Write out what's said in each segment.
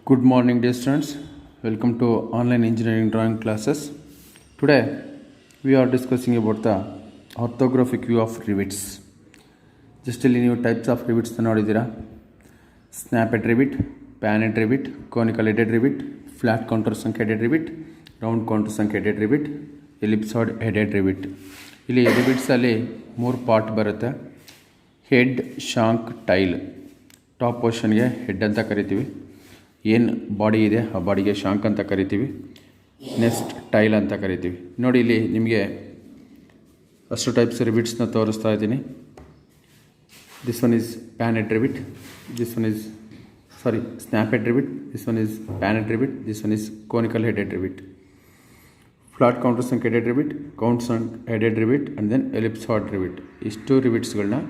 Good morning, dear students. Welcome to online engineering drawing classes. Today we are discussing about the orthographic view of rivets. Just ಇಲ್ಲಿ ನೀವು types of rivets ನೋಡಿದ್ದೀರಾ. Snap head rivet, pan head rivet, conical headed rivet, flat countersunk headed rivet, round countersunk headed rivet, ellipsoid headed rivet. ಇಲ್ಲಿ rivets ಅಲ್ಲಿ ಮೂರು part ಬರುತ್ತೆ. Head, shank, tail. Top ಪೋರ್ಷನ್ಗೆ head ಅಂತ ಕರಿತೀವಿ. ಏನು ಬಾಡಿ ಇದೆ ಆ ಬಾಡಿಗೆ ಶಾಂಕ್ ಅಂತ ಕರಿತೀವಿ. ನೆಕ್ಸ್ಟ್ ಟೈಲ್ ಅಂತ ಕರಿತೀವಿ. ನೋಡಿ ಇಲ್ಲಿ ನಿಮಗೆ ಅಷ್ಟು ಟೈಪ್ಸ್ ರಿವಿಟ್ಸ್ನ ತೋರಿಸ್ತಾ ಇದ್ದೀನಿ. This one is pan head rivet, this one is snap head rivet, this one is pan head rivet, this one is conical headed rivet. Flat countersunk headed rivet, countersunk headed rivet and then ellipsoid rivet. ಇಷ್ಟು ರಿವಿಟ್ಸ್ಗಳನ್ನ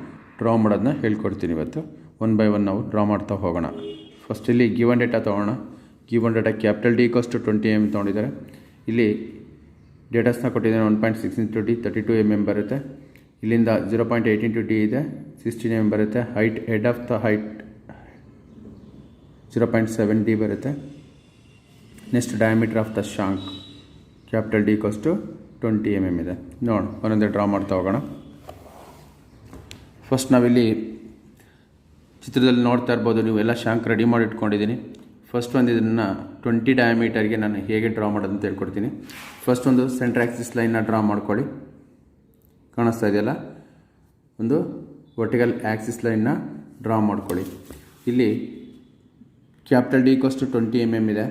draw ಮಾಡೋದನ್ನ ಹೇಳ್ಕೊಡ್ತೀನಿ ಇವತ್ತು. One by one ನಾವು draw ಮಾಡ್ತಾ ಹೋಗೋಣ. First ಇಲ್ಲಿ given data ತೊಗೊಳ್ಳೋಣ. Given data capital D cost 20 mm ತೊಗೊಂಡಿದ್ದಾರೆ. ಇಲ್ಲಿ ಡೇಟಾಸ್ನ ಕೊಟ್ಟಿದ್ದೇನೆ. 1.6 into d 32 mm ಬರುತ್ತೆ. ಇಲ್ಲಿಂದ 0.8 into d ಇದೆ, 16 mm ಬರುತ್ತೆ. Height, head of the height 0.7 d ಬರುತ್ತೆ. Next diameter of the shank capital D cost 20 mm ಇದೆ. ನೋಡಿ ಒಂದೊಂದೇ ಡ್ರಾ ಮಾಡ್ತಾ ಹೋಗೋಣ. ಫಸ್ಟ್ ನಾವಿಲ್ಲಿ ಚಿತ್ರದಲ್ಲಿ ನೋಡ್ತಾ ಇರ್ಬೋದು, ನೀವು ಎಲ್ಲ ಶಾಂಕ್ ರೆಡಿ ಮಾಡಿ ಇಟ್ಕೊಂಡಿದ್ದೀನಿ. ಫಸ್ಟ್ ಒಂದು ಇದನ್ನು 20 ಡಯಾಮೀಟರ್ಗೆ ನಾನು ಹೇಗೆ ಡ್ರಾ ಮಾಡೋದು ಅಂತ ಹೇಳ್ಕೊಡ್ತೀನಿ. ಫಸ್ಟ್ ಒಂದು ಸೆಂಟ್ರ್ ಆಕ್ಸಿಸ್ ಲೈನ್ನ ಡ್ರಾ ಮಾಡ್ಕೊಳ್ಳಿ. ಕಾಣಿಸ್ತಾ ಇದೆಯಲ್ಲ, ಒಂದು ವರ್ಟಿಕಲ್ ಆಕ್ಸಿಸ್ ಲೈನ್ನ ಡ್ರಾ ಮಾಡ್ಕೊಳ್ಳಿ. ಇಲ್ಲಿ ಕ್ಯಾಪಿಟಲ್ ಡಿ ಕಾಸ್ಟ್ 20 mm ಇದೆ.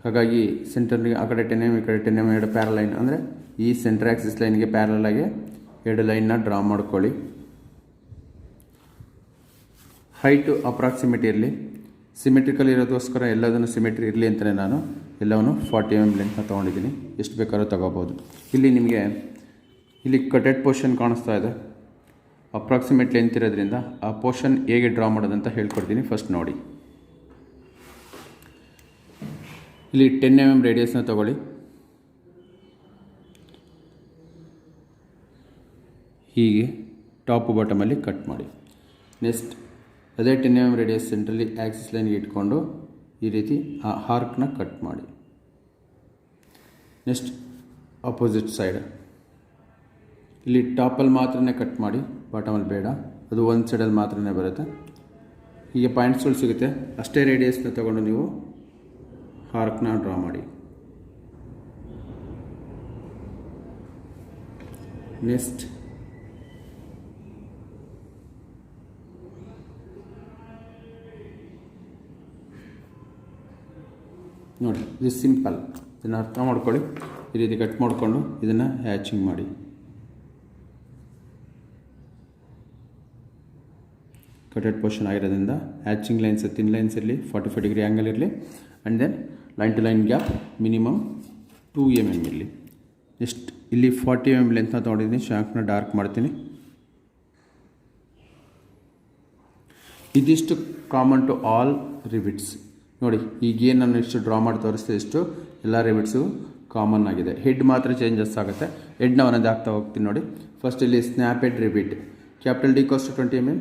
ಹಾಗಾಗಿ ಸೆಂಟರ್ಗೆ ಆ ಕಡೆ 10 mm ಈ ಕಡೆ 10 mm ಎರಡು ಪ್ಯಾರಲ್ ಲೈನ್, ಅಂದರೆ ಈ ಸೆಂಟ್ರ್ ಆಕ್ಸಿಸ್ ಲೈನ್ಗೆ ಪ್ಯಾರಲಾಗಿ ಎರಡು ಲೈನ್ನ ಡ್ರಾ ಮಾಡ್ಕೊಳ್ಳಿ. ಹೈಟು ಅಪ್ರಾಕ್ಸಿಮೇಟ್ ಇರಲಿ, ಸಿಮೆಟ್ರಿಕಲ್ ಇರೋದಕ್ಕೋಸ್ಕರ ಎಲ್ಲದನ್ನು ಸಿಮೆಟ್ರಿ ಇರಲಿ ಅಂತಲೇ ನಾನು ಎಲ್ಲವನ್ನು 40 mm ಲೆಂತ್ನ ತೊಗೊಂಡಿದ್ದೀನಿ. ಎಷ್ಟು ಬೇಕಾದ್ರೂ ತೊಗೋಬೋದು. ಇಲ್ಲಿ ನಿಮಗೆ ಇಲ್ಲಿ ಕಟೆಡ್ ಪೋರ್ಷನ್ ಕಾಣಿಸ್ತಾ ಇದೆ. ಅಪ್ರಾಕ್ಸಿಮೇಟ್ ಲೆಂತ್ ಇರೋದ್ರಿಂದ ಆ ಪೋರ್ಷನ್ ಹೇಗೆ ಡ್ರಾ ಮಾಡೋದಂತ ಹೇಳ್ಕೊಡ್ತೀನಿ. ಫಸ್ಟ್ ನೋಡಿ, ಇಲ್ಲಿ 10 mm ರೇಡಿಯಸ್ನ ತೊಗೊಳ್ಳಿ. ಹೀಗೆ ಟಾಪ್ ಬಾಟಮಲ್ಲಿ ಕಟ್ ಮಾಡಿ. ನೆಕ್ಸ್ಟ್ ಅದೇ 10 mm ರೇಡಿಯಸ್ ಸೆಂಟ್ರಲ್ಲಿ ಆಕ್ಸಿಸ್ ಲೈನ್ಗೆ ಇಟ್ಕೊಂಡು ಈ ರೀತಿ ಆ ಹಾರ್ಕ್ನ ಕಟ್ ಮಾಡಿ. ನೆಕ್ಸ್ಟ್ ಅಪೋಸಿಟ್ ಸೈಡ್ ಇಲ್ಲಿ ಟಾಪಲ್ಲಿ ಮಾತ್ರನೇ ಕಟ್ ಮಾಡಿ, ಬಾಟಮಲ್ಲಿ ಬೇಡ, ಅದು ಒಂದು ಸೈಡಲ್ಲಿ ಮಾತ್ರನೇ ಬರುತ್ತೆ. ಹೀಗೆ ಪಾಯಿಂಟ್ಸ್ಗಳು ಸಿಗುತ್ತೆ. ಅಷ್ಟೇ ರೇಡಿಯಸ್ನ ತಗೊಂಡು ನೀವು ಹಾರ್ಕ್ನ ಡ್ರಾ ಮಾಡಿ. ನೆಕ್ಸ್ಟ್ ನೋಡಿ, ಇದು ಸಿಂಪಲ್. ಇದನ್ನು ಅರ್ಥ ಮಾಡ್ಕೊಳ್ಳಿ. ಈ ರೀತಿ ಕಟ್ ಮಾಡಿಕೊಂಡು ಇದನ್ನು ಹ್ಯಾಚಿಂಗ್ ಮಾಡಿ. ಕಟೆಡ್ ಪೋರ್ಷನ್ ಆಗಿರೋದ್ರಿಂದ ಹ್ಯಾಚಿಂಗ್ ಲೈನ್ಸ್ ತಿನ್ ಲೈನ್ಸ್ ಇರಲಿ, 45 ಡಿಗ್ರಿ ಆ್ಯಂಗಲ್ ಇರಲಿ, and then line to line gap minimum 2 mm ಇರಲಿ. ನೆಕ್ಸ್ಟ್ ಇಲ್ಲಿ 40 mm ಲೆಂತ್ನ ತೊಗೊಂಡಿದ್ದೀನಿ. ಶಾಂಕ್ನ ಡಾರ್ಕ್ ಮಾಡ್ತೀನಿ. ಇದಿಷ್ಟು ಕಾಮನ್ ಟು ಆಲ್ ರಿವಿಟ್ಸ್. ನೋಡಿ, ಈಗೇನು ನಾನು ಇಷ್ಟು ಡ್ರಾ ಮಾಡಿ ತೋರಿಸ್ತೆ, ಇಷ್ಟು ಎಲ್ಲ ರಿವಿಟ್ಸು ಕಾಮನ್ ಆಗಿದೆ. ಹೆಡ್ ಮಾತ್ರ ಚೇಂಜಸ್ ಆಗುತ್ತೆ. ಹೆಡ್ನ ಒಂದೊಂದು ಹಾಕ್ತಾ ಹೋಗ್ತೀನಿ. ನೋಡಿ, ಫಸ್ಟ್ ಇಲ್ಲಿ snap head rivet, capital D cost 20 mm,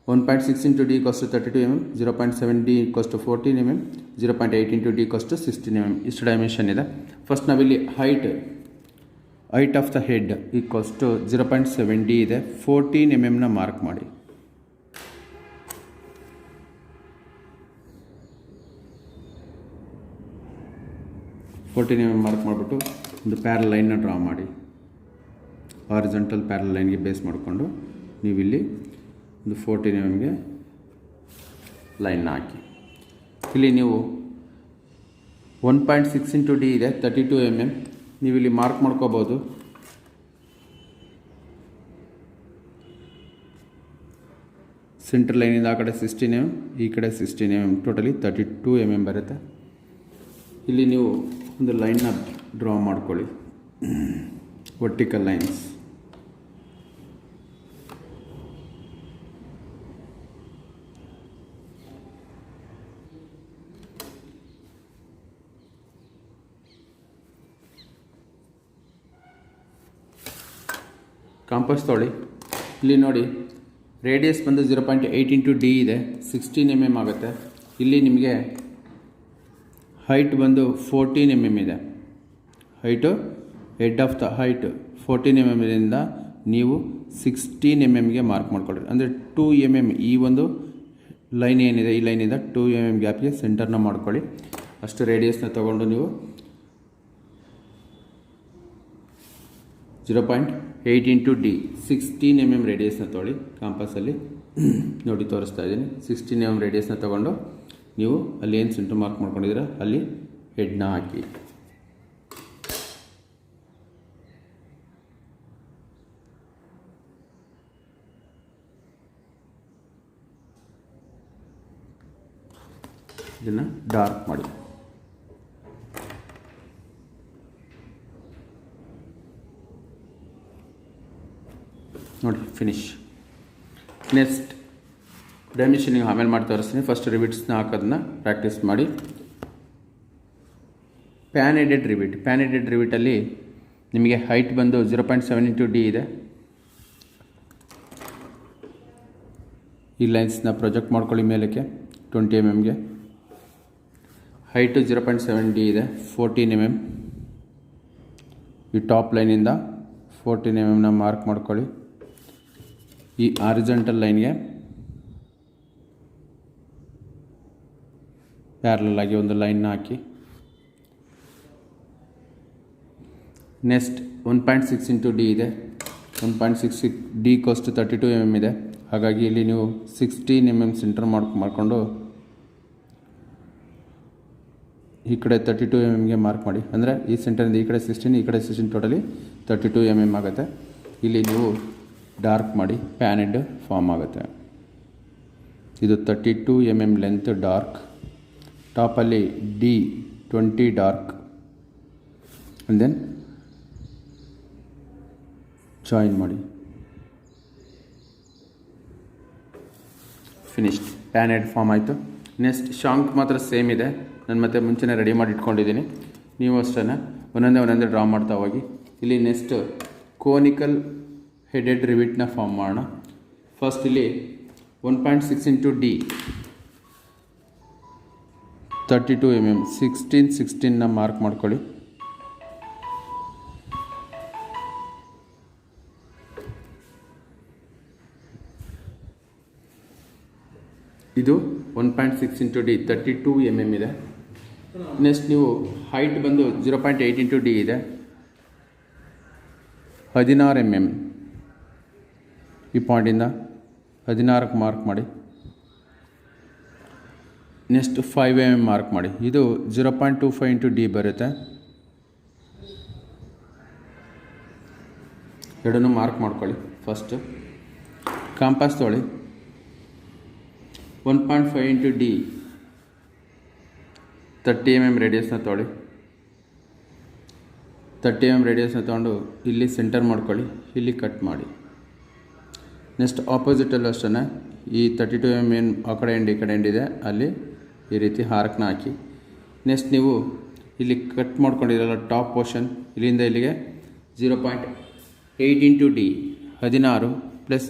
1.6 into d cost 32 mm, 0.7 d cost 14 mm, 0.8 into d cost 16 mm. ಇಷ್ಟು ಡೈಮೆನ್ಷನ್ ಇದೆ. ಫಸ್ಟ್ ನಾವಿಲ್ಲಿ ಹೈಟ್ ಆಫ್ ದ ಹೆಡ್ ಈ ಕಾಸ್ಟ್ 0.7 d ಇದೆ. 14 mm ಮಾರ್ಕ್ ಮಾಡಿ. ಮಾರ್ಕ್ ಮಾಡಿಬಿಟ್ಟು ಒಂದು ಪ್ಯಾರಲ್ ಲೈನ್ನ ಡ್ರಾ ಮಾಡಿ. ಹಾರಿಜಾಂಟಲ್ ಪ್ಯಾರಲ್ ಲೈನ್ಗೆ ಬೇಸ್ ಮಾಡಿಕೊಂಡು ನೀವಿಲ್ಲಿ ಒಂದು 14 mm ಲೈನ್ನ ಹಾಕಿ. ಇಲ್ಲಿ ನೀವು 1.6 into d ಇದೆ, 32 mm. ನೀವಿಲ್ಲಿ ಮಾರ್ಕ್ ಮಾಡ್ಕೋಬೋದು. ಸೆಂಟ್ರ್ ಲೈನಿಂದ ಆ ಕಡೆ 16 mm, ಈ ಕಡೆ 16 mm, ಟೋಟಲಿ 32 mm ಬರುತ್ತೆ. ಇಲ್ಲಿ ನೀವು ಒಂದು ಲೈನ್ನ ಡ್ರಾ ಮಾಡ್ಕೊಳ್ಳಿ, ವರ್ಟಿಕಲ್ ಲೈನ್ಸ್. ಕಾಂಪಸ್ ತೊಗೊಳ್ಳಿ. ಇಲ್ಲಿ ನೋಡಿ, ರೇಡಿಯಸ್ ಬಂದು 0.8 into d ಇದೆ, 16 mm ಆಗುತ್ತೆ. ಇಲ್ಲಿ ನಿಮಗೆ ಹೈಟ್ ಬಂದು 14 mm ಇದೆ. Height head of the height 14 mm ಇಂದ ನೀವು 16 mm ಮಾರ್ಕ್ ಮಾಡ್ಕೊಳ್ರಿ. ಅಂದರೆ 2 mm ಈ ಒಂದು ಲೈನ್ ಏನಿದೆ ಈ ಲೈನಿಂದ 2 mm ಗ್ಯಾಪ್ಗೆ ಸೆಂಟರ್ನ ಮಾಡ್ಕೊಳ್ಳಿ. ಅಷ್ಟು ರೇಡಿಯಸ್ನ ತೊಗೊಂಡು ನೀವು 0.8 ಇಂಟು ಡಿ 16 mm ರೇಡಿಯಸ್ನ ತೊಗೊಳ್ಳಿ. ಕಾಂಪಸಲ್ಲಿ ನೋಡಿ ತೋರಿಸ್ತಾ ಇದ್ದೀನಿ. 16 mm ರೇಡಿಯಸ್ನ ತೊಗೊಂಡು ನೀವು ಅಲ್ಲಿ ಏನು ಸೆಂಟರ್ ಮಾರ್ಕ್ ಮಾಡ್ಕೊಂಡಿದ್ದೀರ ಅಲ್ಲಿ ಹೆಡ್ನ ಹಾಕಿ. ಇದನ್ನು ಡಾರ್ಕ್ ಮಾಡಿ. ನೋಡಿ ಫಿನಿಶ್. ನೆಕ್ಸ್ಟ್ ಡೈಮೆನ್ಷನಿಂಗ್ ಆಮೇಲೆ ಮಾಡಿ ತೋರಿಸ್ತೀನಿ. ಫಸ್ಟ್ ರಿವಿಟ್ಸ್ನ ಹಾಕೋದನ್ನ ಪ್ರಾಕ್ಟೀಸ್ ಮಾಡಿ. ಪ್ಯಾನ್ ಹೆಡೆಡ್ ರಿವಿಟಲ್ಲಿ ನಿಮಗೆ ಹೈಟ್ ಬಂದು 0.7 ಇಂಟು ಡಿ ಇದೆ. ಈ ಲೈನ್ಸ್ನ ಪ್ರೊಜೆಕ್ಟ್ ಮಾಡ್ಕೊಳ್ಳಿ ಮೇಲಕ್ಕೆ 20 mm. ಹೈಟು 0.7 ಡಿ ಇದೆ. 14 mm. ಈ ಟಾಪ್ ಲೈನಿಂದ 14 mm ಮಾರ್ಕ್ ಮಾಡ್ಕೊಳ್ಳಿ. ಈ ಆರಿಜೆಂಟಲ್ ಲೈನ್ಗೆ ಪ್ಯಾರಲಲ್ ಆಗಿ ಒಂದು ಲೈನ್ನ ಹಾಕಿ. ನೆಕ್ಸ್ಟ್ 1.6 ಇಂಟು ಡಿ ಇದೆ. 1.6 ಡಿ ಕಾಸ್ಟ್ 32 mm ಇದೆ. ಹಾಗಾಗಿ ಇಲ್ಲಿ ನೀವು 16 mm ಸೆಂಟರ್ ಮಾಡಿಕೊಂಡು ಈ ಕಡೆ 32 mm ಮಾರ್ಕ್ ಮಾಡಿ. ಅಂದರೆ ಈ ಸೆಂಟರಿಂದ ಈ ಕಡೆ 16 ಈ ಕಡೆ 16 ಟೋಟಲಿ 32 mm ಆಗುತ್ತೆ. ಇಲ್ಲಿ ನೀವು ಡಾರ್ಕ್ ಮಾಡಿ ಪ್ಯಾನ್ ಹೆಡ್ ಫಾರ್ಮ್ ಆಗುತ್ತೆ. ಇದು 32 mm ಲೆಂತ್ ಡಾರ್ಕ್. ಟಾಪಲ್ಲಿ D 20 dark and then join ಮಾಡಿ. ಫಿನಿಶ್ಡ್. ಪ್ಯಾನ್ ಹೆಡ್ ಫಾರ್ಮ್ ಆಯಿತು. ನೆಕ್ಸ್ಟ್ ಶಾಂಕ್ ಮಾತ್ರ ಸೇಮ್ ಇದೆ. ನಾನು ಮತ್ತೆ ಮುಂಚೆನೇ ರೆಡಿ ಮಾಡಿ ಇಟ್ಕೊಂಡಿದ್ದೀನಿ. ನೀವು ಅಷ್ಟೇ ಒಂದೊಂದೇ ಡ್ರಾ ಮಾಡ್ತಾ ಹೋಗಿ. ಇಲ್ಲಿ ನೆಕ್ಸ್ಟ್ ಕೋನಿಕಲ್ ಹೆಡೆಡ್ ರಿವಿಟ್ನ ಫಾರ್ಮ್ ಮಾಡೋಣ. ಫಸ್ಟ್ ಇಲ್ಲಿ 1.6 ಇಂಟು ಡಿ 32 mm 16 ಮಾರ್ಕ್ ಮಾಡ್ಕೊಳ್ಳಿ. ಇದು 1.6 ಇಂಟು ಡಿ 32 mm ಇದೆ. ನೆಕ್ಸ್ಟ್ ನೀವು ಹೈಟ್ ಬಂದು 0.8 ಇಂಟು ಡಿ ಇದೆ. 16 mm ಈ ಪಾಯಿಂಟಿಂದ 16ಕ್ಕೆ ಮಾರ್ಕ್ ಮಾಡಿ. ನೆಕ್ಸ್ಟ್ 5 mm ಮಾರ್ಕ್ ಮಾಡಿ. ಇದು 0.25 ಇಂಟು ಡಿ ಬರುತ್ತೆ. ಎರಡನ್ನೂ ಮಾರ್ಕ್ ಮಾಡ್ಕೊಳ್ಳಿ. ಫಸ್ಟ್ ಕಾಂಪಾಸ್ ತೊಗೊಳ್ಳಿ. 1.5 ಇಂಟು ಡಿ 30 mm ರೇಡಿಯಸ್ನ ತೊಗೊಳ್ಳಿ. 30 mm ರೇಡಿಯಸ್ನ ತೊಗೊಂಡು ಇಲ್ಲಿ ಸೆಂಟರ್ ಮಾಡ್ಕೊಳ್ಳಿ. ಇಲ್ಲಿ ಕಟ್ ಮಾಡಿ. ನೆಕ್ಸ್ಟ್ ಆಪೋಸಿಟಲ್ಲೂ ಅಷ್ಟೇ ಈ 32 mm ಏನು ಆ ಕಡೆ ಎಂಡ್ ಈ ಕಡೆ ಎಂಡ್ ಇದೆ ಅಲ್ಲಿ ಈ ರೀತಿ ಹಾರ್ಕ್ನ ಹಾಕಿ. ನೆಕ್ಸ್ಟ್ ನೀವು ಇಲ್ಲಿ ಕಟ್ ಮಾಡ್ಕೊಂಡಿರಲ್ಲ ಟಾಪ್ ಪೋರ್ಷನ್ ಇಲ್ಲಿಂದ ಇಲ್ಲಿಗೆ 0.8 into D 16 plus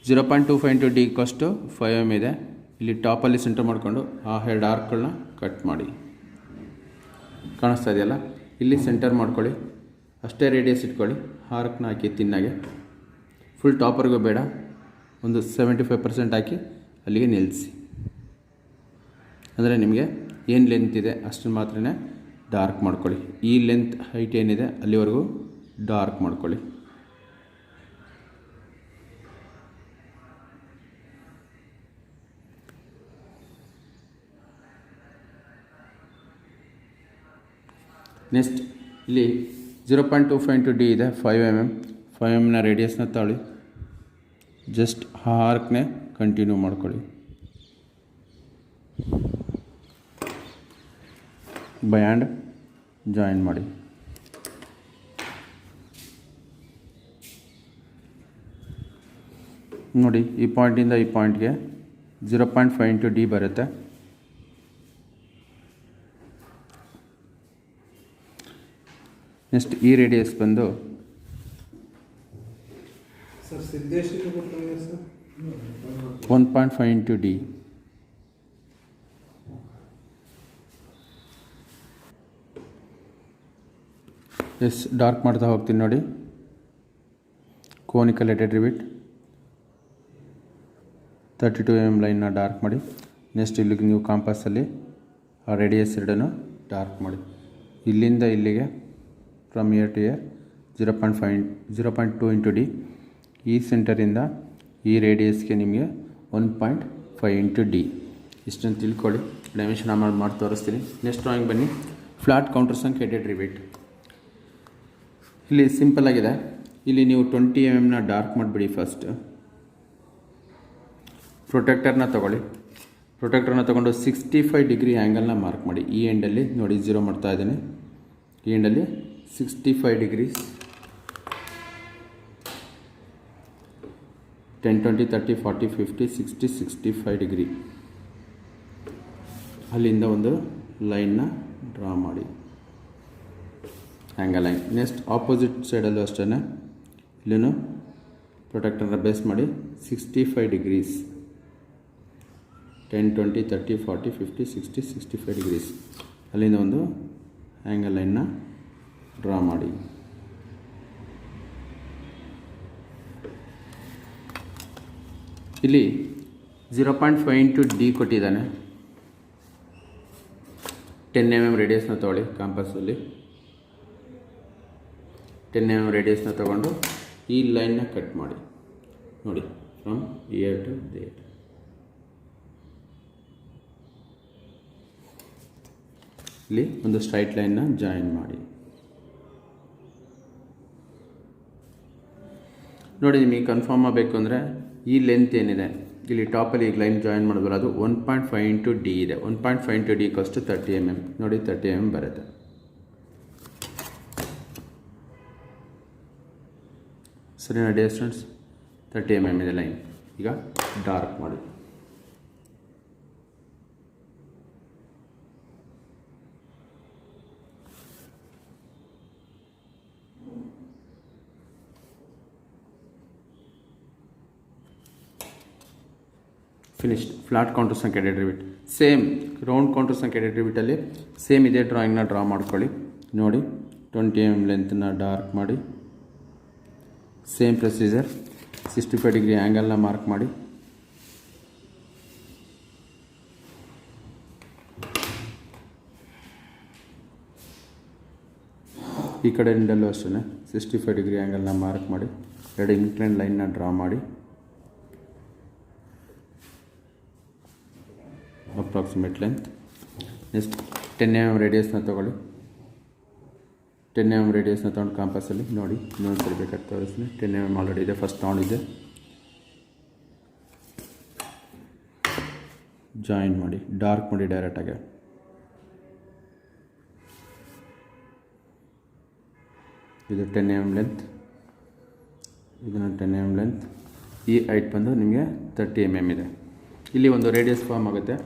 0.25 into D cost 5 mm ಇದೆ. ಇಲ್ಲಿ ಟಾಪಲ್ಲಿ ಸೆಂಟರ್ ಮಾಡಿಕೊಂಡು ಆ ಹೆಡ್ ಆರ್ಕ್ಗಳನ್ನ ಕಟ್ ಮಾಡಿ. ಕಾಣಿಸ್ತಾ ಇದೆಯಲ್ಲ, ಇಲ್ಲಿ ಸೆಂಟರ್ ಮಾಡ್ಕೊಳ್ಳಿ. ಅಷ್ಟೇ ರೇಡಿಯಸ್ ಇಟ್ಕೊಳ್ಳಿ. ಆರ್ಕ್ನ ಹಾಕಿ ತಿನ್ನಾಗೆ ಫುಲ್ ಟಾಪರ್ಗೂ ಬೇಡ, ಒಂದು 75% ಹಾಕಿ ಅಲ್ಲಿಗೆ ನಿಲ್ಲಿಸಿ. ಅಂದರೆ ನಿಮಗೆ ಏನು ಲೆಂತ್ ಇದೆ ಅಷ್ಟನ್ನು ಮಾತ್ರ ಡಾರ್ಕ್ ಮಾಡ್ಕೊಳ್ಳಿ. ಈ ಲೆಂತ್ ಹೈಟ್ ಏನಿದೆ ಅಲ್ಲಿವರೆಗೂ ಡಾರ್ಕ್ ಮಾಡ್ಕೊಳ್ಳಿ. ನೆಕ್ಸ್ಟ್ ಇಲ್ಲಿ 0.25 ಇಂಟು ಡಿ ಇದೆ. 5 mm 5 mm ರೇಡಿಯಸ್ನ ತಗೊಳ್ಳಿ. ಜಸ್ಟ್ ಆರ್ಕ್ನೇ ಕಂಟಿನ್ಯೂ ಮಾಡ್ಕೊಳ್ಳಿ. ಬ್ಯಾಂಡ್ ಜಾಯಿನ್ ಮಾಡಿ. ನೋಡಿ ಈ ಪಾಯಿಂಟಿಂದ ಈ ಪಾಯಿಂಟ್ಗೆ 0.5 ಇಂಟು ಡಿ ಬರುತ್ತೆ. ನೆಕ್ಸ್ಟ್ ಈ ರೇಡಿಯಸ್ ಬಂದು 1.5 ಇಂಟು ಡಿ ಎಸ್ ಡಾರ್ಕ್ ಮಾಡ್ತಾ ಹೋಗ್ತೀನಿ ನೋಡಿ. ಕೋನಿಕಲ್ ಹೆಡೆಡ್ ರಿವಿಟ್ 32 mm ಲೈನ್ನ ಡಾರ್ಕ್ ಮಾಡಿ. ನೆಕ್ಸ್ಟ್ ಇಲ್ಲಿಗೆ ನೀವು ಕಾಂಪಾಸಲ್ಲಿ ಆ ರೇಡಿಯಸ್ ಎರಡನ್ನು ಡಾರ್ಕ್ ಮಾಡಿ. ಇಲ್ಲಿಂದ ಇಲ್ಲಿಗೆ from here to here 0.2 into D. ಈ ಸೆಂಟರಿಂದ ಈ ರೇಡಿಯಸ್ಗೆ ನಿಮಗೆ 1.5 ಇಂಟು ಡಿ. ಇಷ್ಟನ್ನು ತಿಳ್ಕೊಳ್ಳಿ. ಡೈಮೆನ್ಷನ್ ಮಾಡಿ ತೋರಿಸ್ತೀನಿ. ನೆಕ್ಸ್ಟ್ ಡ್ರಾಯಿಂಗ್ ಬನ್ನಿ. Flat countersunk headed rivet. ಇಲ್ಲಿ ಸಿಂಪಲ್ ಆಗಿದೆ. ಇಲ್ಲಿ ನೀವು 20 mm ಡಾರ್ಕ್ ಮಾಡಿಬಿಡಿ. ಫಸ್ಟ್ ಪ್ರೊಟೆಕ್ಟರ್ನ ತೊಗೊಳ್ಳಿ. ಪ್ರೊಟೆಕ್ಟರ್ನ ತೊಗೊಂಡು 65 ಡಿಗ್ರಿ ಆ್ಯಂಗಲ್ನ ಮಾರ್ಕ್ ಮಾಡಿ. ಈ ಎಂಡಲ್ಲಿ ನೋಡಿ 0 ಮಾಡ್ತಾ ಇದ್ದೇನೆ. ಈ ಎಂಡಲ್ಲಿ 65 ಡಿಗ್ರೀಸ್ 10, 20, 30, 40, 50, 60, 65 ಡಿಗ್ರಿ. ಅಲ್ಲಿಂದ ಒಂದು ಲೈನ್ನ ಡ್ರಾ ಮಾಡಿ, ಆ್ಯಂಗಲ್ ಲೈನ್. ನೆಕ್ಸ್ಟ್ ಆಪೋಸಿಟ್ ಸೈಡಲ್ಲೂ ಅಷ್ಟೇ ಇಲ್ಲೂ ಪ್ರೊಟೆಕ್ಟರ್ನ ಬೇಸ್ ಮಾಡಿ 65 ಡಿಗ್ರೀಸ್ 10, 20, 30, 40, 50, 60, 65 ಡಿಗ್ರೀಸ್. ಅಲ್ಲಿಂದ ಒಂದು ಆ್ಯಂಗಲ್ ಲೈನ್ನ ಡ್ರಾ ಮಾಡಿ. ಇಲ್ಲಿ 0.5 ಇಂಟು ಡಿ ಕೊಟ್ಟಿದ್ದಾನೆ. 10 mm ರೇಡಿಯಸ್ನ ತೊಗೊಳ್ಳಿ. ಕಾಂಪಾಸಲ್ಲಿ 10 mm ರೇಡಿಯಸ್ನ ತೊಗೊಂಡು ಈ ಲೈನ್ನ ಕಟ್ ಮಾಡಿ ನೋಡಿ. From here to there. ಇಲ್ಲಿ ಒಂದು ಸ್ಟ್ರೈಟ್ ಲೈನ್ನ ಜಾಯಿನ್ ಮಾಡಿ ನೋಡಿ. ನಿಮಗೆ ಕನ್ಫರ್ಮ್ ಆಗಬೇಕು ಅಂದರೆ ಈ ಲೆಂತ್ ಏನಿದೆ ಇಲ್ಲಿ ಟಾಪಲ್ಲಿ ಈಗ ಲೈನ್ ಜಾಯಿನ್ ಮಾಡಿದ್ವಲ್ಲ, ಅದು 1.5 ಇಂಟು ಡಿ ಇದೆ. 1.5 ಇಂಟು ಡಿ ಕಾಸ್ಟ್ 30 mm. ನೋಡಿ 30 mm ಬರುತ್ತೆ. ಸರಿ ನೋಡಿ ಸ್ಟೂಡೆಂಟ್ಸ್, 30 mm ಇದೆ ಲೈನ್. ಈಗ ಡಾರ್ಕ್ ಮಾಡಿ. Finished. Flat countersunk headed rivet. Same round countersunk headed ರಿವಿಟಲ್ಲಿ ಸೇಮ್ ಇದೇ ಡ್ರಾಯಿಂಗ್ನ ಡ್ರಾ ಮಾಡ್ಕೊಳ್ಳಿ. ನೋಡಿ 20 mm ಲೆಂತ್ನ ಡಾರ್ಕ್ ಮಾಡಿ. ಸೇಮ್ ಪ್ರೊಸೀಜರ್ 65 ಡಿಗ್ರಿ ಆ್ಯಂಗಲ್ನ ಮಾರ್ಕ್ ಮಾಡಿ. ಈ ಕಡೆ ಎಂಡಲ್ಲೂ ಅಷ್ಟೇ 65 ಡಿಗ್ರಿ ಆ್ಯಂಗಲ್ನ ಮಾರ್ಕ್ ಮಾಡಿ. ಎರಡು ಇನ್ಕ್ಲೈನ್ ಲೈನ್ನ ಡ್ರಾ ಮಾಡಿ. Approximate length. ನೆಕ್ಸ್ಟ್ 10 mm ರೇಡಿಯಸ್ನ ತೊಗೊಳ್ಳಿ. 10 mm ರೇಡಿಯಸ್ನ ತೊಗೊಂಡು ಕಾಂಪಾಸಲ್ಲಿ ನೋಡಿ ಇನ್ನೊಂದು ಸರಿ ಬೇಕಾದ್ರೆ ತೋರಿಸ್ತೀನಿ. 10 mm ಆಲ್ರೆಡಿ ಇದೆ, ಫಸ್ಟ್ ತೊಗೊಂಡಿದ್ದೆ. ಜಾಯಿನ್ ಮಾಡಿ, ಡಾರ್ಕ್ ಮಾಡಿ ಡೈರೆಕ್ಟಾಗಿ. ಇದು 10 mm ಲೆಂತ್, ಇದನ್ನು 10 mm ಲೆಂತ್. ಈ ಹೈಟ್ ಬಂದು ನಿಮಗೆ 30 mm ಇದೆ. ಇಲ್ಲಿ ಒಂದು ರೇಡಿಯಸ್ ಫಾರ್ಮ್ ಆಗುತ್ತೆ.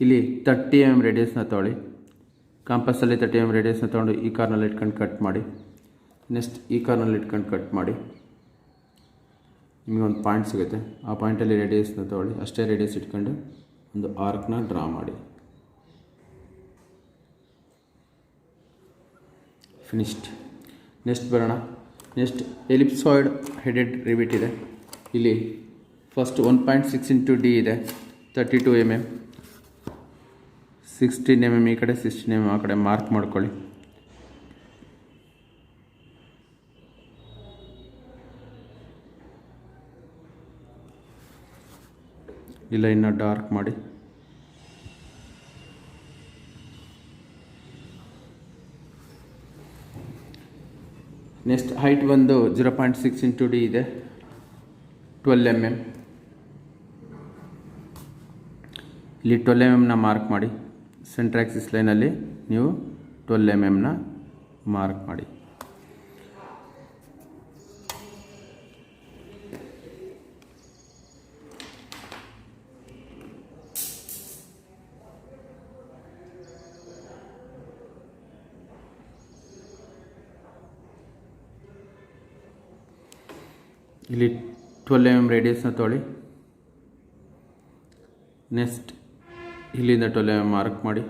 ಇಲ್ಲಿ 30 mm ರೇಡಿಯಸ್ನ ತೊಗೊಳ್ಳಿ. ಕಾಂಪಾಸಲ್ಲಿ 30 mm ರೇಡಿಯಸ್ನ ತೊಗೊಂಡು ಈ ಕಾರ್ನಲ್ಲಿ ಇಟ್ಕೊಂಡು ಕಟ್ ಮಾಡಿ. ನೆಕ್ಸ್ಟ್ ಈ ಕಾರ್ನಲ್ಲಿ ಇಟ್ಕೊಂಡು ಕಟ್ ಮಾಡಿ. ನಿಮಗೆ ಒಂದು ಪಾಯಿಂಟ್ ಸಿಗುತ್ತೆ. ಆ ಪಾಯಿಂಟಲ್ಲಿ ರೇಡಿಯಸ್ನ ತೊಗೊಳ್ಳಿ. ಅಷ್ಟೇ ರೇಡಿಯಸ್ ಇಟ್ಕೊಂಡು ಒಂದು ಆರ್ಕ್ನ ಡ್ರಾ ಮಾಡಿ. ಫಿನಿಶ್ಡ್. ನೆಕ್ಸ್ಟ್ ಬರೋಣ. ನೆಕ್ಸ್ಟ್ ಎಲಿಪ್ಸಾಯ್ಡ್ ಹೆಡೆಡ್ ರಿವಿಟ್ ಇದೆ. ಇಲ್ಲಿ ಫಸ್ಟ್ 1.6 ಇಂಟು ಡಿ ಇದೆ. 32 mm. 16 mm ಈ ಕಡೆ, 16 mm ಆ ಕಡೆ ಮಾರ್ಕ್ ಮಾಡ್ಕೊಳ್ಳಿ. ಇಲ್ಲ ಇನ್ನು ಡಾರ್ಕ್ ಮಾಡಿ. ನೆಕ್ಸ್ಟ್ ಹೈಟ್ ಬಂದು 0.6 ಇಂಟು ಡಿ ಇದೆ. 12 mm. ಇಲ್ಲಿ 12 mm ಮಾರ್ಕ್ ಮಾಡಿ. ಸೆಂಟ್ರ್ ಆಕ್ಸಿಸ್ ಲೈನಲ್ಲಿ ನೀವು 12 mm ಮಾರ್ಕ್ ಮಾಡಿ. ಇಲ್ಲಿ 12 mm ರೇಡಿಯಸ್ನ ತೊಗೊಳ್ಳಿ. ನೆಕ್ಸ್ಟ್ ಇಲ್ಲಿಂದ 12 mm ಮಾರ್ಕ್ ಮಾಡಿ,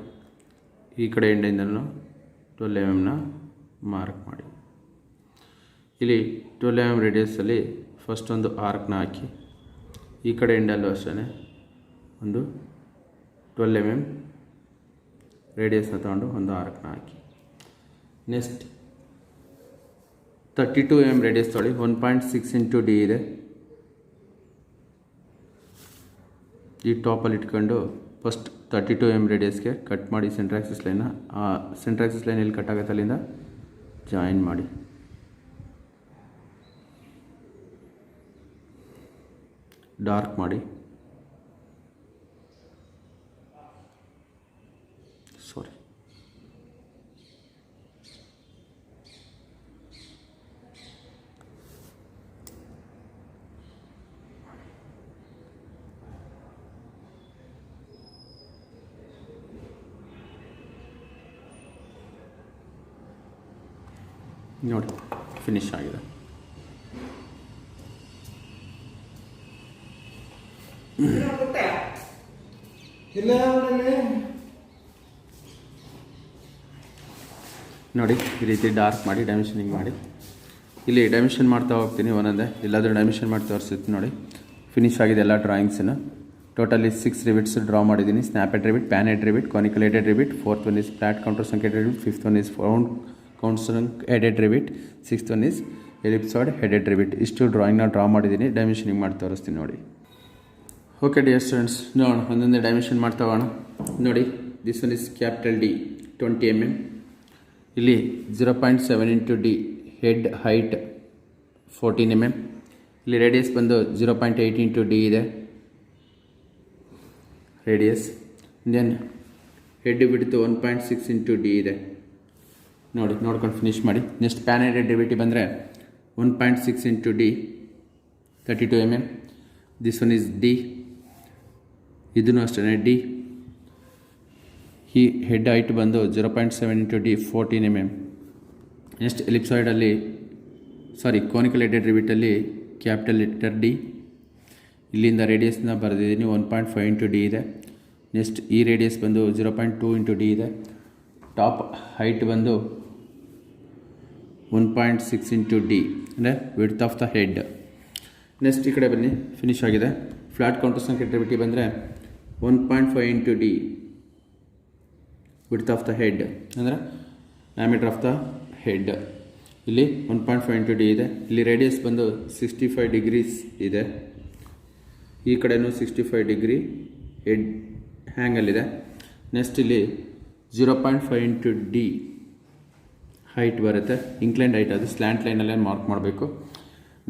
ಈ ಕಡೆ ಎಂಡಿಂದಲೂ 12 mm ಮಾರ್ಕ್ ಮಾಡಿ. ಇಲ್ಲಿ 12 mm ರೇಡಿಯಸಲ್ಲಿ ಫಸ್ಟ್ ಒಂದು ಆರ್ಕ್ನ ಹಾಕಿ, ಈ ಕಡೆ ಎಂಡಲ್ಲೂ ಅಷ್ಟೇ ಒಂದು 12 mm ರೇಡಿಯಸ್ನ ತಗೊಂಡು ಒಂದು ಆರ್ಕ್ನ ಹಾಕಿ. ನೆಕ್ಸ್ಟ್ 32 mm ರೇಡಿಯಸ್ ತೊಗೊಳ್ಳಿ. 1.6 ಇಂಟು ಡಿ ಇದೆ, ಈ ಟಾಪಲ್ಲಿ ಇಟ್ಕೊಂಡು ಫಸ್ಟ್ 32 mm ರೇಡಿಯಸ್ಗೆ ಕಟ್ ಮಾಡಿ ಸೆಂಟ್ರ್ ಆಕ್ಸಿಸ್ ಲೈನ್ನ. ಆ ಸೆಂಟ್ರ್ ಆಕ್ಸಿಸ್ ಲೈನ್ ಎಲ್ಲಿ ಕಟ್ ಆಗುತ್ತೆ ಅಲ್ಲಿಂದ ಜಾಯಿನ್ ಮಾಡಿ. ಡಾರ್ಕ್ ಮಾಡಿ, ಸಾರಿ ನೋಡಿ ಫಿನಿಶ್ ಆಗಿದೆ. ನೋಡಿ ಈ ರೀತಿ ಡಾರ್ಕ್ ಮಾಡಿ ಡೈಮೆನ್ಷನಿಂಗ್ ಮಾಡಿ. ಇಲ್ಲಿ ಡೈಮೆನ್ಷನ್ ಮಾಡ್ತಾ ಹೋಗ್ತೀನಿ ಒಂದೊಂದೇ, ಎಲ್ಲಾದರೂ ಡೈಮೆನ್ಷನ್ ಮಾಡಿ ತೋರಿಸ್ತೀನಿ. ನೋಡಿ ಫಿನಿಶ್ ಆಗಿದೆ ಎಲ್ಲ ಡ್ರಾಯಿಂಗ್ಸನ್ನು. ಟೋಟಲಿ 6 ರಿವಿಟ್ಸ್ ಡ್ರಾ ಮಾಡಿದ್ದೀನಿ. Snap rivet, pan head rivet, conical headed rivet, 4th one is flat countersunk rivet, 5th one is round counter headed rivet, 6th one is ellipsoid headed rivet. ಇಷ್ಟು ಡ್ರಾಯಿಂಗ್ನ draw ಮಾಡಿದ್ದೀನಿ. Dimensioning ಮಾಡಿ ತೋರಿಸ್ತೀನಿ ನೋಡಿ. Okay dear students, ನೋಡೋಣ ಒಂದೊಂದೇ dimension ಮಾಡ್ತಾ ಹೋಗೋಣ. ನೋಡಿ this one is capital D 20 mm. ಇಲ್ಲಿ 0.7 into D head height 14 mm. ಇಲ್ಲಿ ರೇಡಿಯಸ್ ಬಂದು 0.8 ಇಂಟು ಡಿ ಇದೆ ರೇಡಿಯಸ್. ದೆನ್ ಹೆಡ್ ಬಿಡ್ತು 1.6 ಇಂಟು ಡಿ ಇದೆ. ನೋಡಿ ನೋಡ್ಕೊಂಡು ಫಿನಿಶ್ ಮಾಡಿ. ನೆಕ್ಸ್ಟ್ ಪ್ಯಾನ್ ಹೆಡೆಡ್ ರಿವಿಟ್ ಬಂದರೆ 1.6 into D 32 mm. This one is D, ಇದೂ ಅಷ್ಟೇ ಡಿ. ಈ ಹೆಡ್ ಹೈಟ್ ಬಂದು 0.7 ಇಂಟು ಡಿ 14 mm. ನೆಕ್ಸ್ಟ್ ಎಲಿಪ್ಸಾಯ್ಡಲ್ಲಿ ಕೋನಿಕಲ್ ಹೆಡೆಡ್ ರಿವಿಟಲ್ಲಿ ಕ್ಯಾಪಿಟಲ್ ಲೆಟರ್ ಡಿ. ಇಲ್ಲಿಂದ ರೇಡಿಯಸ್ನ ಬರೆದಿದ್ದೀನಿ 1.5 ಇಂಟು ಡಿ ಇದೆ. ನೆಕ್ಸ್ಟ್ ಈ ರೇಡಿಯಸ್ ಬಂದು 0.2 ಇಂಟು ಡಿ ಇದೆ. ಟಾಪ್ ಹೈಟ್ ಬಂದು 1.6 ಇಂಟು ಡಿ ಅಂದರೆ width of the head. Next ಈ ಕಡೆ ಬನ್ನಿ, ಫಿನಿಶ್ ಆಗಿದೆ. ಫ್ಲಾಟ್ ಕೌಂಟರ್ ಸಂಖ್ಯೆ ರಿವಿಟಿ ಬಂದರೆ 1.5 into D width of the head ಅಂದರೆ ಡಯಾಮೀಟರ್ ಆಫ್ ದ ಹೆಡ್. ಇಲ್ಲಿ 1.5 ಇಂಟು ಡಿ ಇದೆ. ಇಲ್ಲಿ ರೇಡಿಯಸ್ ಬಂದು 65 ಡಿಗ್ರೀಸ್ ಇದೆ. ಈ ಕಡೆಯೂ 65 ಡಿಗ್ರಿ ಹೆಡ್ ಹ್ಯಾಂಗಲ್ಲಿದೆ. ನೆಕ್ಸ್ಟ್ ಇಲ್ಲಿ 0.5 ಇಂಟು ಡಿ ಹೈಟ್ ಬರುತ್ತೆ. ಇಂಕ್ಲೈನ್ಡ್ ಹೈಟ್, ಅದು ಸ್ಲ್ಯಾಂಟ್ ಲೈನಲ್ಲೇ ಮಾರ್ಕ್ ಮಾಡಬೇಕು.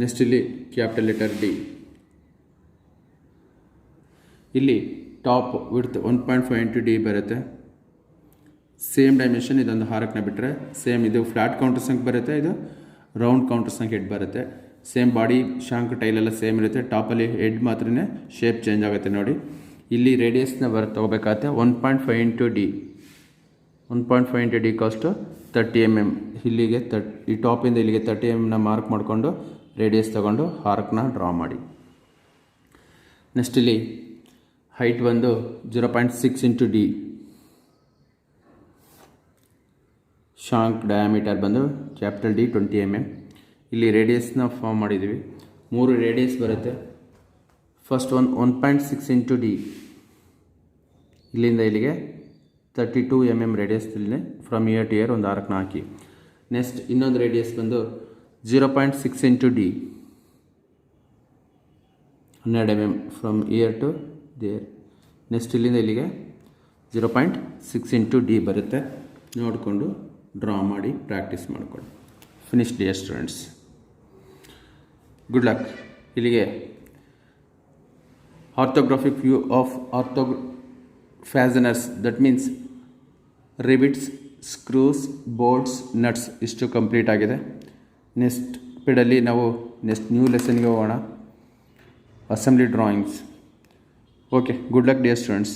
ನೆಕ್ಸ್ಟ್ ಇಲ್ಲಿ ಕ್ಯಾಪಿಟಲ್ ಲೆಟರ್ ಡಿ. ಇಲ್ಲಿ ಟಾಪ್ ವಿಡ್ತ್ 1.5 ಇಂಟು ಡಿ ಬರುತ್ತೆ. ಸೇಮ್ ಡೈಮೆನ್ಷನ್, ಇದೊಂದು ಹಾರಕ್ನ ಬಿಟ್ಟರೆ ಸೇಮ್. ಇದು ಫ್ಲಾಟ್ ಕೌಂಟರ್ ಸಂಖ್ಯೆ ಬರುತ್ತೆ, ಇದು ರೌಂಡ್ ಕೌಂಟರ್ ಸಂಖ್ಯೆ ಹೆಡ್ ಬರುತ್ತೆ. ಸೇಮ್ ಬಾಡಿ ಶಾಂಕ್ ಟೈಲೆಲ್ಲ ಸೇಮ್ ಇರುತ್ತೆ. ಟಾಪಲ್ಲಿ ಹೆಡ್ ಮಾತ್ರ ಶೇಪ್ ಚೇಂಜ್ ಆಗುತ್ತೆ. ನೋಡಿ ಇಲ್ಲಿ ರೇಡಿಯಸ್ನ ತೊಗೋಬೇಕಾಗತ್ತೆ 1.5 into D. 1.5 into D cost 30 mm. ಇಲ್ಲಿಗೆ ಈ ಟಾಪಿಂದ ಇಲ್ಲಿಗೆ 30 mm ಮಾರ್ಕ್ ಮಾಡಿಕೊಂಡು ರೇಡಿಯಸ್ ತೊಗೊಂಡು ಹಾರ್ಕ್ನ ಡ್ರಾ ಮಾಡಿ. ನೆಕ್ಸ್ಟ್ ಇಲ್ಲಿ ಹೈಟ್ ಬಂದು 0.6 ಇಂಟು ಡಿ. ಶಾಂಕ್ ಡಯಾಮೀಟರ್ ಬಂದು ಕ್ಯಾಪಿಟಲ್ ಡಿ 20 mm. ಇಲ್ಲಿ ರೇಡಿಯಸ್ನ ಫಾರ್ಮ್ ಮಾಡಿದ್ದೀವಿ. 3 ರೇಡಿಯಸ್ ಬರುತ್ತೆ. ಫಸ್ಟ್ 1.6 ಇಂಟು ಡಿ, ಇಲ್ಲಿಂದ ಇಲ್ಲಿಗೆ 32 mm ರೇಡಿಯಸ್. ಇಲ್ಲಿ ಫ್ರಮ್ ಇಯರ್ ಟು ಇಯರ್ ಒಂದು ಆರ್ಕ್ನ ಹಾಕಿ. ನೆಕ್ಸ್ಟ್ ಇನ್ನೊಂದು ರೇಡಿಯಸ್ ಬಂದು 0.6 into D 12 mm from here to there. Next ಇಲ್ಲಿಂದ ಇಲ್ಲಿಗೆ 0.6 ಇಂಟು ಡಿ ಬರುತ್ತೆ. ನೋಡಿಕೊಂಡು ಡ್ರಾ ಮಾಡಿ ಪ್ರಾಕ್ಟೀಸ್ ಮಾಡಿಕೊಳ್ಳಿ. Finish dear students, good luck. ಇಲ್ಲಿಗೆ orthographic view of fasteners, that means rivets, screws, bolts, nuts ಇಷ್ಟು ಕಂಪ್ಲೀಟ್ ಆಗಿದೆ. ನೆಕ್ಸ್ಟ್ ಪೀರಿಯಡಲ್ಲಿ ನಾವು ನೆಕ್ಸ್ಟ್ ನ್ಯೂ ಲೆಸನ್ಗೆ ಹೋಗೋಣ, assembly drawings. Okay, good luck dear students.